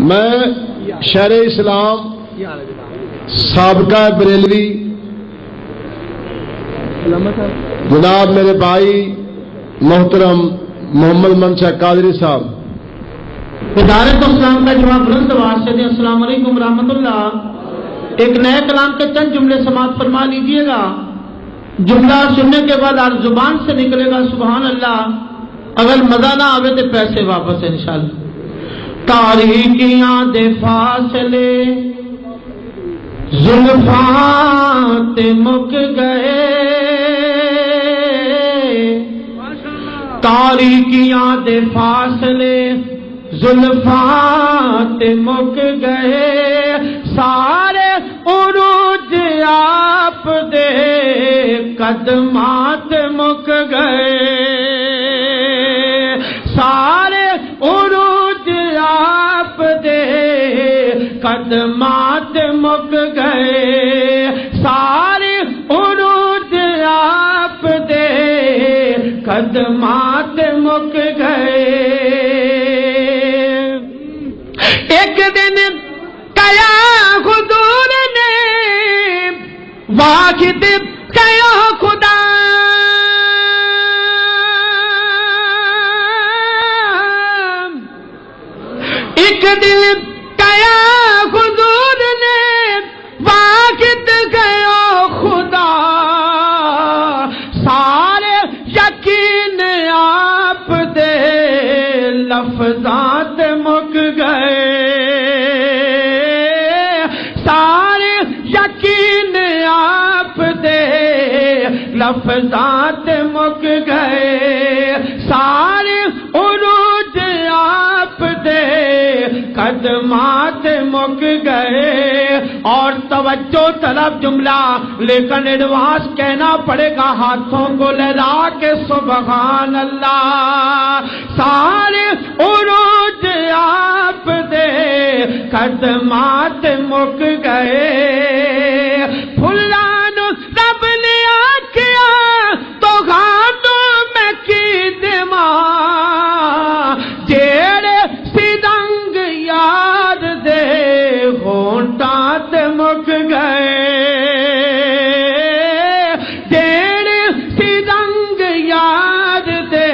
میں شہر اسلام سابقہ بریلوی جناب میرے بھائی محترم محمد منشا قادری صاحب ہدایت اسلام کا جواب بلند آواز سے دیں. السلام علیکم ورحمۃ اللہ. ایک نئے کلام کے چند جملے سماعت فرما لیجیے گا. جملہ سننے کے بعد ہر زبان سے نکلے گا سبحان اللہ. اگر مزہ نہ آوے تو پیسے واپس انشاءاللہ. تاریکیاں دے فاصلے زلفاں تے مک گئے، تاریکیاں دے فاصلے زلفاں تے مک گئے، سارے عروج آپ دے قدمات مک گئے، سارے عروج آپ دے قدمات مک گئے، سارے عروج آپ دے قدمات مک گئے. ایک دن کیا حضور نے واحد کیا خدا، ایک دن کیا حضور نے واحد کیا خدا، سارے یقین آپ دے لفظات مک گئے، سارے یقین آپ دے لفظات مک گئے، سارے عروج آپ دے قدمات مک گئے. اور توجہ طلب جملہ لیکن ایڈوانس کہنا پڑے گا ہاتھوں کو لہرا کے سبحان اللہ. سارے عروج آپ دے قدمات مک گئے، پھلان رب نے آکھیا تو گھاٹوں میں کی دماں، جیڑے سدنگ یاد دے ہونٹات مک گئے، جیڑے سدنگ یاد دے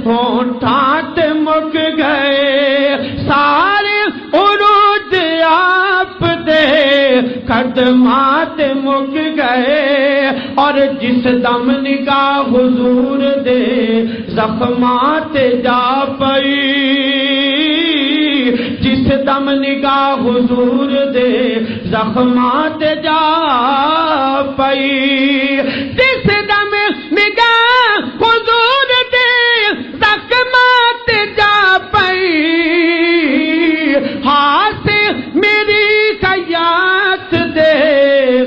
ہونٹات مک گئے، سارے عروج آپ دے قدمات مک گئے. اور جس دم نگاہ حضور دے زخمات جا پئی، جس دم نگاہ حضور دے زخمات جا پئی، جس دم نگاہ حضور دے زخمات جا پئی، ہاتھ میری خیات دے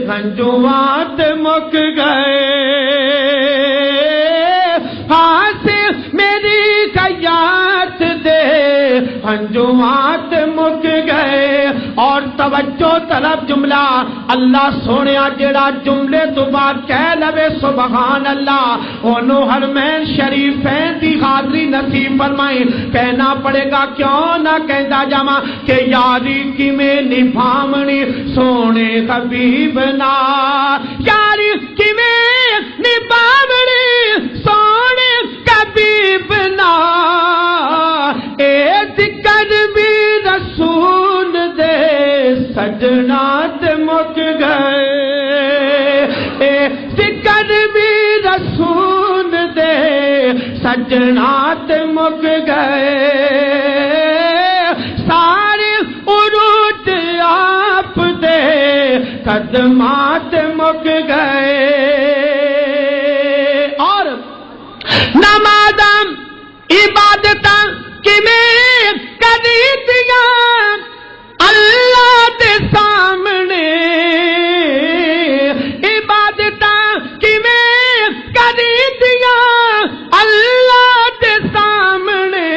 گنجوات مک گئے، ہاتھ میری خیات دے گنجوات مک گئے. اور توجہ طلب جملہ اللہ سونیا جڑا جملے تو بعد کہہ لوے سبحان اللہ اونوں حرمین شریفین دی حاضری نصیب فرمائے. کہنا پڑے گا کیوں نہ کہندا جاواں کہ یاری کیویں نبھاونی سونے حبیب نال، یاری کیویں نبھاونی سونے حبیب نال، اے ذکر بھی رسول دے سجنات مک گئے، اے ذکر بھی رسول دے سجنات مک گئے، سارے عروج آپ دے قدمات مک گئے. اور نمازاں عبادتاں کیویں کری دیاں اللہ دے سامنے، عبادتاں کیویں کری دیاں اللہ دے سامنے،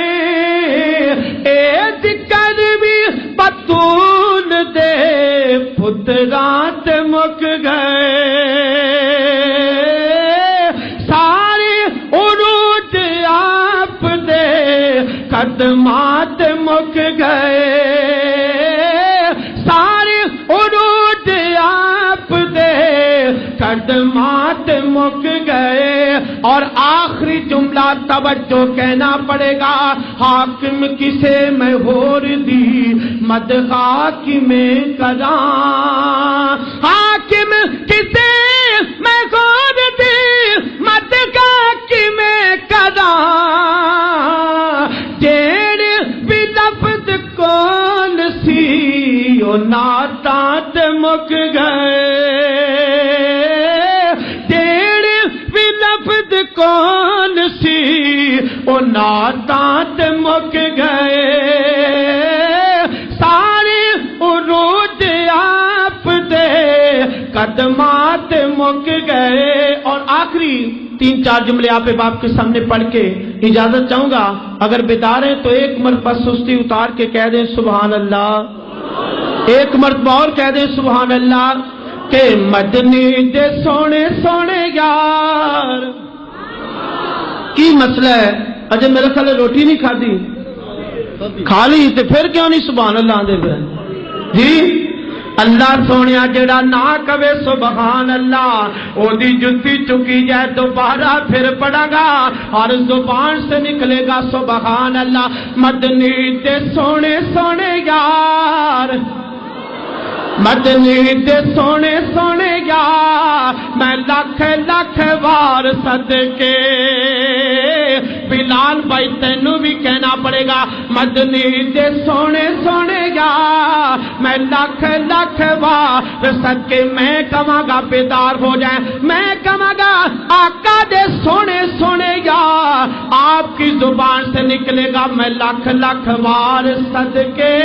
اے ذکر بھی بطول دے پترات مک گئے، سارے عروج گئے سارے عروج آپ دے قدمات مک گئے اور آخری جملہ توجہ کہنا پڑے گا حاکم کسے میں ہور دی مدغا کی میں کراں حاکم کسے میں ہور دی مدغا کی میں کراں جیڑ بھی لفظ کون سی او ناتات مک گئے کون سی او ناتات مک گئے سارے عروج آپ دے قدمات مک گئے اور آخری 3-4 جملے آپ باپ کے سامنے پڑھ کے اجازت چاہوں گا اگر بیدار ہیں تو ایک مرتبہ سستی اتار کے کہہ دیں سبحان اللہ ایک مرتبہ اور کہہ دیں سبحان اللہ کہ مدنی دے سونے سونے یار کی مسئلہ ہے اجے میرے خیال روٹی نہیں کھادی کھا لی تے پھر کیوں نہیں سبحان اللہ دے پہ جی اللہ سونیا جڑا نہ کہے سبحان اللہ او دی جتی چکی جائے دوبارہ پھر پڑا گا اور زبان سے نکلے گا سبحان اللہ مدنی تے سونے سونے یار مدنی تے سونے سونے یار میں لکھ لکھ وار صدقے بلال بھائی تینوں بھی کہنا پڑے گا مدنی تے سونے سونے یار میں لکھ لکھ وار صدقے میں کہاں گا بیدار ہو جائیں میں کہاں گا آقا دے سونے سونے یار آپ کی زبان سے نکلے گا میں لکھ لکھ وار صدقے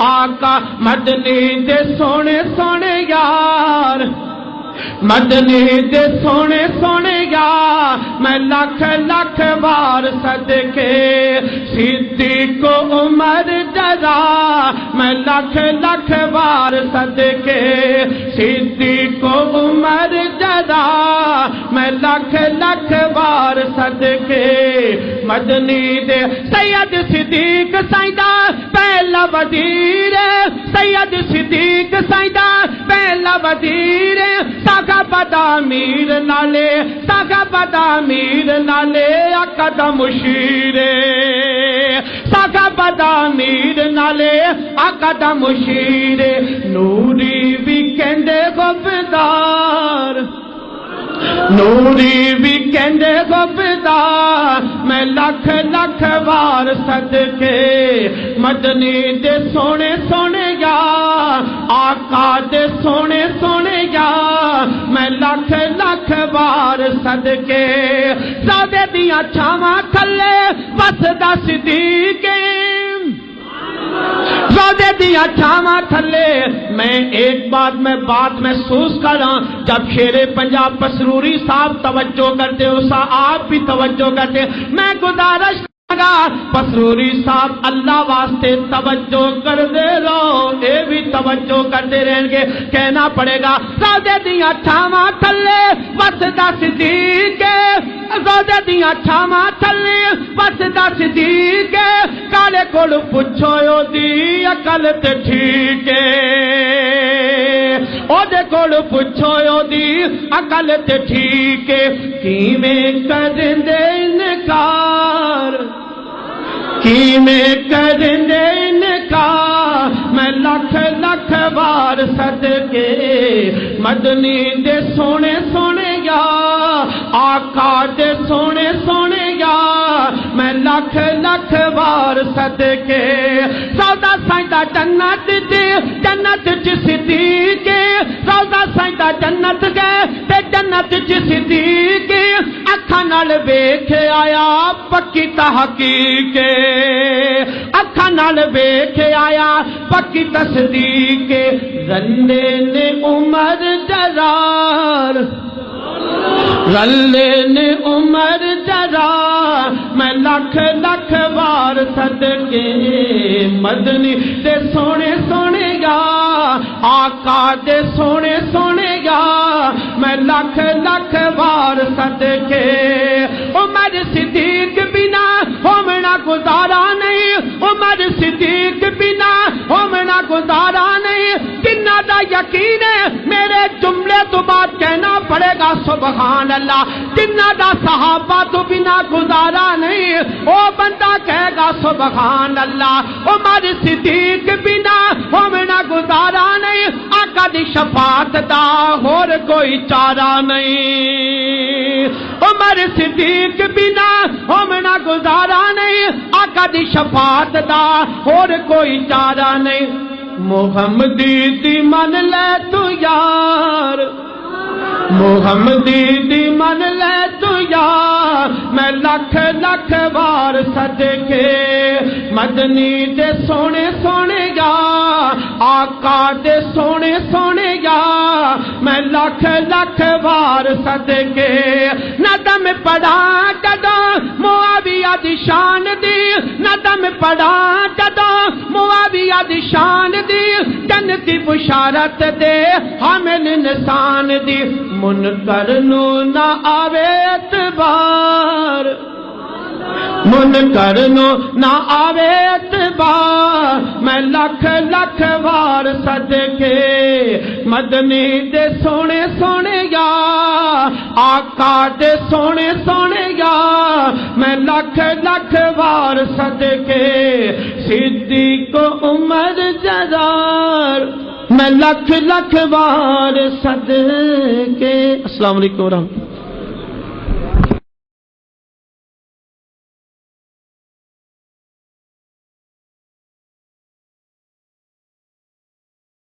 آقا مدنی تے سونے سونے یار مدنی دے سونے سونے یار میں لکھ لکھ بار صدقے صدیق عمر ڈرا میں لکھ لکھ بار صدقے صدیق عمر ڈرا میں لکھ لکھ بار صدقے مدنی دے سید صدیق سائیدہ پہلا وزیر سید صدیق سائیدہ پہلا وزیر ساگا بدا میر نالے ساگا بدا میر نالے آقا مشیرے ساگا بدا میر نالے آقا مشیرے نوری بھی کہندے غبدار نوری بھی کہندے غبدار میں لکھ لکھ بار صدقے مدنی دے سونے سونے یار آقا دے سونے سونے یار میں لکھ لکھ بار صدقے سادے دیاں چھاواں تھلے بس دس صدیقے روزے دیا چھاواں تھلے میں ایک بات محسوس کر رہا جب شیر پنجاب پسروری صاحب توجہ کرتے اسا آپ بھی توجہ کرتے میں گزارش گا پسروری صاحب اللہ واسطے توجہ کر دے لو اے بھی توجہ کرتے رہیں گے کہنا پڑے گا روزے دیا چھاواں تھلے بس دس صدیقے روزے دیا چھاواں تھلے بس دس صدیقے کالے کول پوچھو او دی عقل تے ٹھیک ہے او دے کول پوچھو او دی عقل تے ٹھیک ہے کیویں کردے انکار کیویں کردے انکار میں لکھ لکھ بار صدقے مدنی دے سونے سونے یار آقا دے سونے سونے یار میں لکھ لکھ بار صدقے سودا سائیدہ جنت دے جنت چ صدیقے سودا سائیدہ جنت گئے تے جنت چ صدیقے اکھاں نال ویکھ آیا پکی تحقیق اکھاں نال ویکھ آیا پکی تصدیق رلے نے عمر جرار رلے نے عمر جرار میں لکھ لکھ بار صدقے مدنی دے سونے سونے یار آقا دے سونے سونے یار میں لکھ لکھ بار صدقے عمر صدیق بنا ہومنا گزارا نہیں عمر صدیق بنا ہونا گزارا نہیں، تنہ دا یقین ہے میرے جملے تو بات کہنا پڑے گا سبحان اللہ، تنہ دا صحابہ تو بنا گزارا نہیں، او بندہ کہے گا سبحان اللہ، عمر صدیق بنا ہونا گزارا نہیں، آقا دی شفاعت دا اور کوئی چارہ نہیں، عمر صدیق بنا ہونا گزارا نہیں، آقا دی شفاعت دا اور کوئی چارہ نہیں، محمدی دی من لے تو یار، محمدی دی من لے تو یار، میں لکھ لکھ بار صدقے مدنی دے سونے سونے یار، آقا دے سونے سونے یار، میں لکھ لکھ بار صدقے ندم پڑھا جدو معاویہ دی شان دی، ندم پڑھا جدو معاویہ دی شان دی، جنتی بشارت دے حامل نسان دی، منکر نو نہ آوے اعتبار، منکر نو نہ آوے اعتبار، میں لکھ لکھ بار صدقے مدنی دے سونے سونے یار، آقا دے سونے سونے یار، میں لکھ لکھ بار صدقے صدیق عمر جرار، میں لکھ لکھ بار صدقے۔ السلام علیکم ورحمۃ اللہ۔